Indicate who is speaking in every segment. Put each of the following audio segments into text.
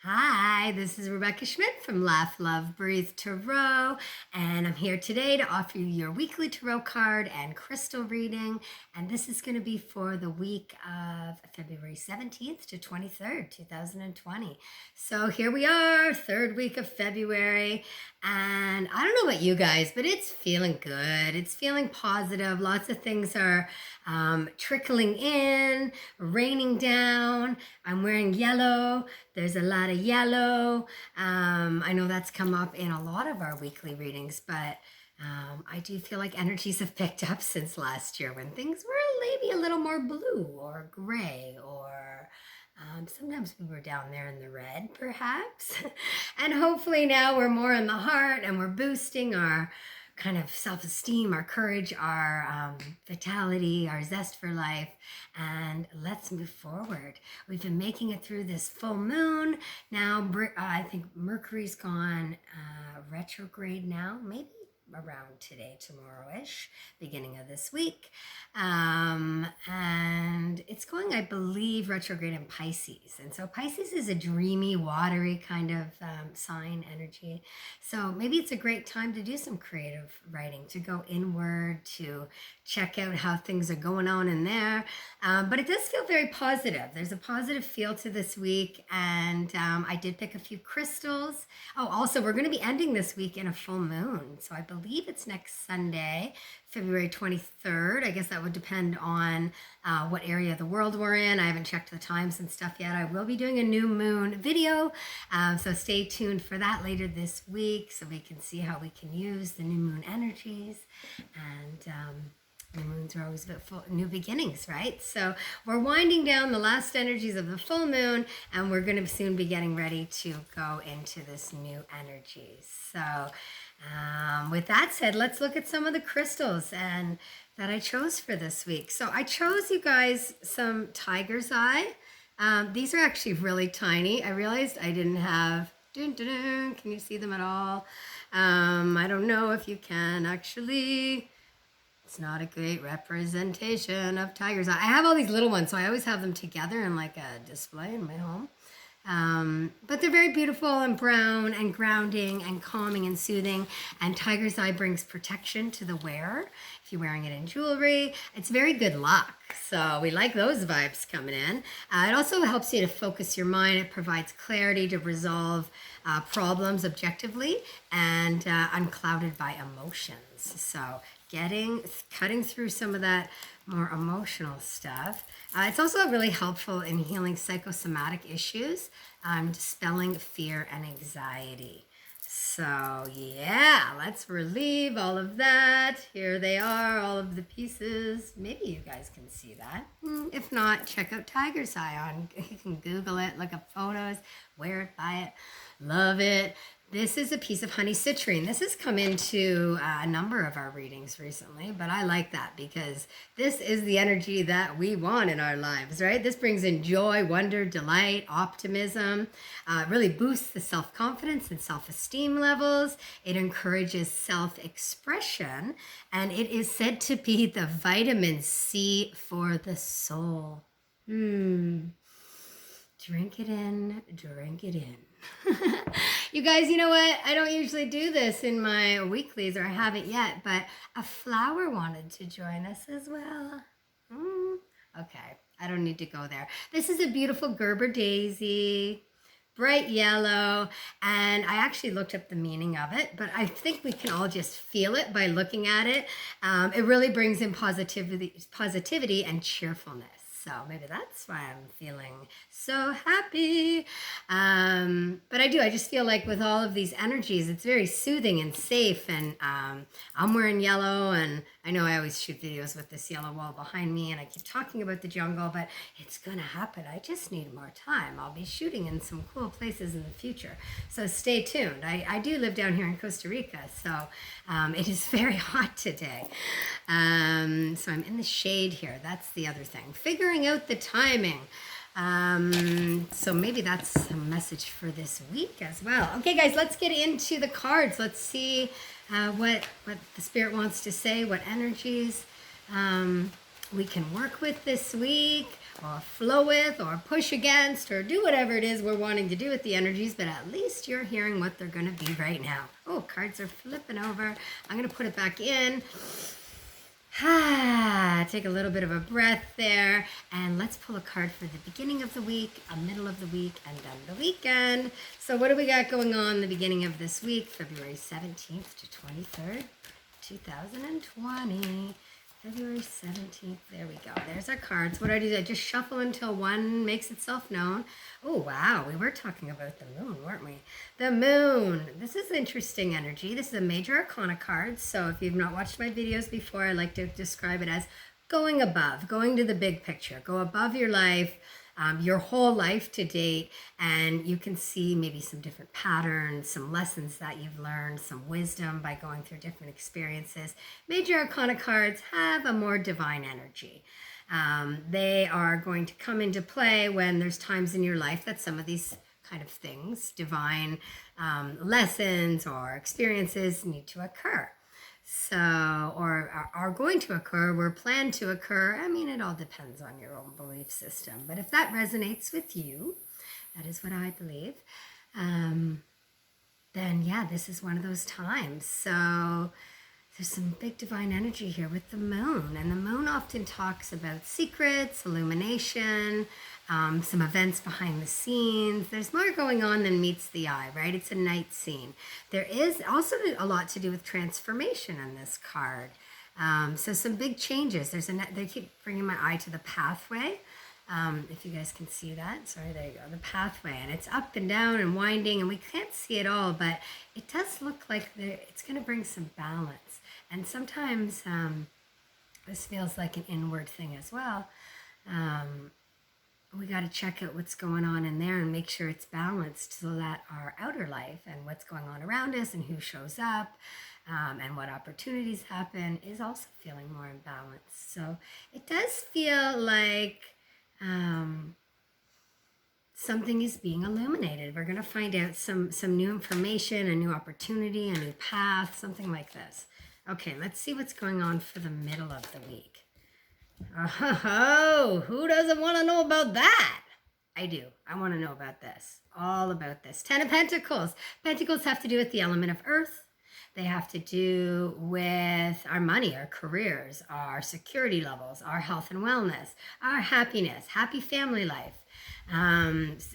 Speaker 1: Hi, this is Rebecca Schmidt from Laugh, Love, Breathe Tarot, and I'm here today to offer you your weekly tarot card and crystal reading, and this is going to be for the week of February 17th to 23rd, 2020. So here we are, third week of February, and I don't know about you guys, but it's feeling good. It's feeling positive. Lots of things are trickling in, raining down. I'm wearing yellow. There's a lot of yellow. I know that's come up in a lot of our weekly readings, but I do feel like energies have picked up since last year when things were maybe a little more blue or gray or sometimes we were down there in the red, perhaps. And hopefully now we're more in the heart and we're boosting our kind of self-esteem, our courage, our vitality, our zest for life, and let's move forward. We've been making it through this full moon. Now, I think Mercury's gone retrograde now, maybe around today, tomorrow-ish, beginning of this week. And it's going, I believe, retrograde in Pisces. And so Pisces is a dreamy, watery kind of sign energy. So maybe it's a great time to do some creative writing, to go inward, to check out how things are going on in there. But it does feel very positive. There's a positive feel to this week. And I did pick a few crystals. Oh, also, we're going to be ending this week in a full moon. So I believe it's next Sunday, February 23rd. I guess that would depend on what area of the world we're in. I haven't checked the times and stuff yet. I will be doing a new moon video. So stay tuned for that later this week so we can see how we can use the new moon energies. And new moons are always about new beginnings, right? So we're winding down the last energies of the full moon, and we're going to soon be getting ready to go into this new energy. So with that said, let's look at some of the crystals and that I chose for this week. So I chose, you guys, some tiger's eye. These are actually really tiny. I realized I didn't have, can you see them at all? I don't know if you can actually. It's not a great representation of tiger's eye. I have all these little ones, so I always have them together in like a display in my home. But they're very beautiful and brown and grounding and calming and soothing. And tiger's eye brings protection to the wearer. If you're wearing it in jewelry, it's very good luck. So we like those vibes coming in. It also helps you to focus your mind. It provides clarity to resolve problems objectively and unclouded by emotions. So cutting through some of that more emotional stuff. It's also really helpful in healing psychosomatic issues, dispelling fear and anxiety. So yeah, let's relieve all of that. Here they are, all of the pieces. Maybe you guys can see that. If not, check out tiger's eye on. You can Google it, look up photos, wear it, buy it, love it. This is a piece of honey citrine. This has come into a number of our readings recently, but I like that because this is the energy that we want in our lives, right? This brings in joy, wonder, delight, optimism, really boosts the self-confidence and self-esteem levels. It encourages self-expression, and it is said to be the vitamin C for the soul. Drink it in, drink it in. You guys, you know what? I don't usually do this in my weeklies, or I haven't yet, but a flower wanted to join us as well. Okay, I don't need to go there. This is a beautiful Gerber daisy, bright yellow, and I actually looked up the meaning of it, but I think we can all just feel it by looking at it. It really brings in positivity and cheerfulness. So maybe that's why I'm feeling so happy. But I just feel like with all of these energies, it's very soothing and safe. And I'm wearing yellow, and I know I always shoot videos with this yellow wall behind me, and I keep talking about the jungle, but it's gonna happen. I just need more time. I'll be shooting in some cool places in the future. So stay tuned. I do live down here in Costa Rica, so it is very hot today. So I'm in the shade here. That's the other thing. Figuring out the timing. So maybe that's a message for this week as well. Okay, guys, let's get into the cards. Let's see what the spirit wants to say, what energies we can work with this week. or flow with or push against or do whatever it is we're wanting to do with the energies, but at least you're hearing what they're going to be right now. Oh, cards are flipping over. I'm going to put it back in. Take a little bit of a breath there, and let's pull a card for the beginning of the week, a middle of the week, and then the weekend. So what do we got going on the beginning of this week, February 17th to 23rd, 2020. February 17th, there we go. There's our cards. What do? I just shuffle until one makes itself known. Oh, wow. We were talking about the moon, weren't we? The moon. This is interesting energy. This is a major arcana card. So if you've not watched my videos before, I like to describe it as going above, going to the big picture. Go above your life, your whole life to date, and you can see maybe some different patterns, some lessons that you've learned, some wisdom by going through different experiences. Major arcana cards have a more divine energy. They are going to come into play when there's times in your life that some of these kind of things, divine lessons or experiences, need to occur. So, or are going to occur, were planned to occur. I mean, it all depends on your own belief system. But if that resonates with you, that is what I believe, then yeah, this is one of those times. So there's some big divine energy here with the moon. And the moon often talks about secrets, illumination, some events behind the scenes. There's more going on than meets the eye, right? It's a night scene. There is also a lot to do with transformation in this card. So some big changes. They keep bringing my eye to the pathway. If you guys can see that. Sorry, there you go. The pathway. And it's up and down and winding, and we can't see it all, but it does look like it's going to bring some balance. And sometimes this feels like an inward thing as well. We got to check out what's going on in there and make sure it's balanced so that our outer life and what's going on around us and who shows up and what opportunities happen is also feeling more in balance. So it does feel like something is being illuminated. We're going to find out some new information, a new opportunity, a new path, something like this. Okay, let's see what's going on for the middle of the week. Oh, who doesn't want to know about that? I do. I want to know about this. All about this. 10 of Pentacles. Pentacles have to do with the element of earth. They have to do with our money, our careers, our security levels, our health and wellness, our happiness, happy family life,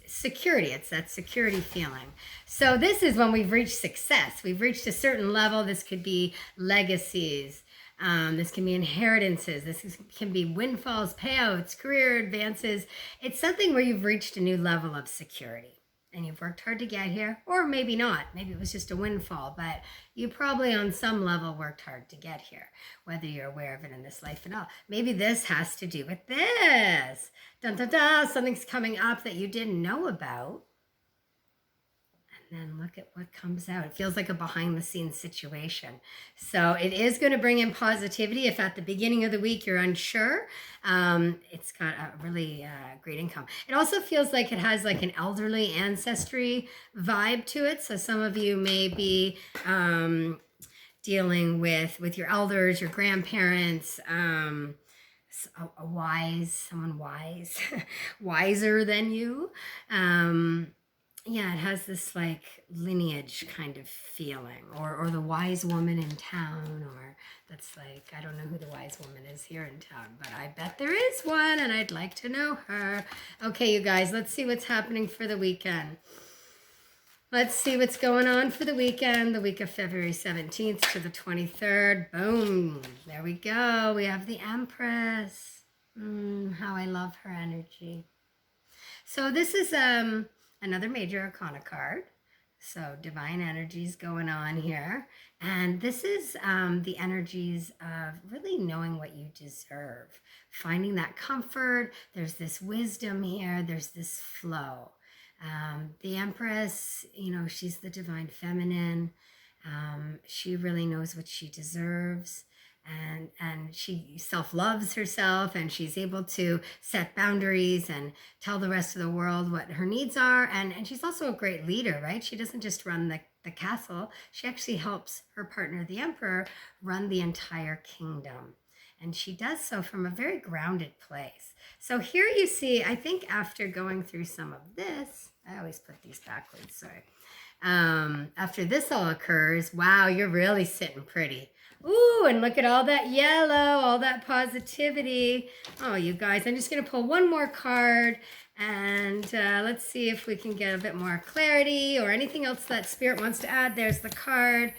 Speaker 1: security. It's that security feeling. So this is when we've reached success. We've reached a certain level. This could be legacies. This can be inheritances. Can be windfalls, payouts, career advances. It's something where you've reached a new level of security and you've worked hard to get here, or maybe not. Maybe it was just a windfall, but you probably on some level worked hard to get here, whether you're aware of it in this life at all. Maybe this has to do with this. Dun, dun, dun. Something's coming up that you didn't know about. And then look at what comes out. It feels like a behind the scenes situation. So it is going to bring in positivity. If at the beginning of the week you're unsure, it's got a really great income. It also feels like it has like an elderly ancestry vibe to it. So some of you may be dealing with your elders, your grandparents, someone wise, wiser than you. Yeah, it has this like lineage kind of feeling, or the wise woman in town, or that's like, I don't know who the wise woman is here in town, but I bet there is one and I'd like to know her. Okay, you guys, let's see what's happening for the weekend. Let's see what's going on for the weekend, the week of February 17th to the 23rd. Boom, there we go. We have the Empress. How I love her energy. So this is another major arcana card. So divine energies going on here. And this is the energies of really knowing what you deserve. Finding that comfort. There's this wisdom here. There's this flow. The Empress, you know, she's the divine feminine. She really knows what she deserves. And she self-loves herself, and she's able to set boundaries and tell the rest of the world what her needs are. And she's also a great leader, right? She doesn't just run the castle. She actually helps her partner, the Emperor, run the entire kingdom. And she does so from a very grounded place. So here you see, I think after going through some of this, I always put these backwards, sorry. After this all occurs, wow, you're really sitting pretty. Ooh, and look at all that yellow, all that positivity. Oh, you guys, I'm just going to pull one more card, and let's see if we can get a bit more clarity or anything else that Spirit wants to add. There's the card.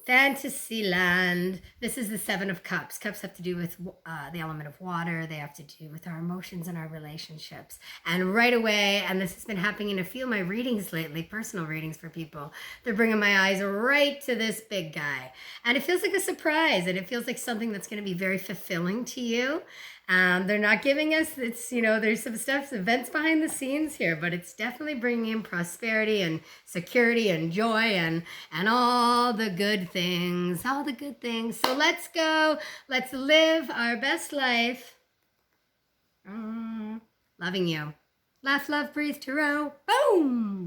Speaker 1: Fantasyland. This is the Seven of Cups. Cups have to do with the element of water. They have to do with our emotions and our relationships. And right away, and this has been happening in a few of my readings lately, personal readings for people, they're bringing my eyes right to this big guy. And it feels like a surprise, and it feels like something that's going to be very fulfilling to you. They're not giving us, it's, you know, there's some stuff, events behind the scenes here, but it's definitely bringing in prosperity and security and joy and all the good things, all the good things. So let's go. Let's live our best life. Loving you. Laugh, love, breathe, tarot. Boom.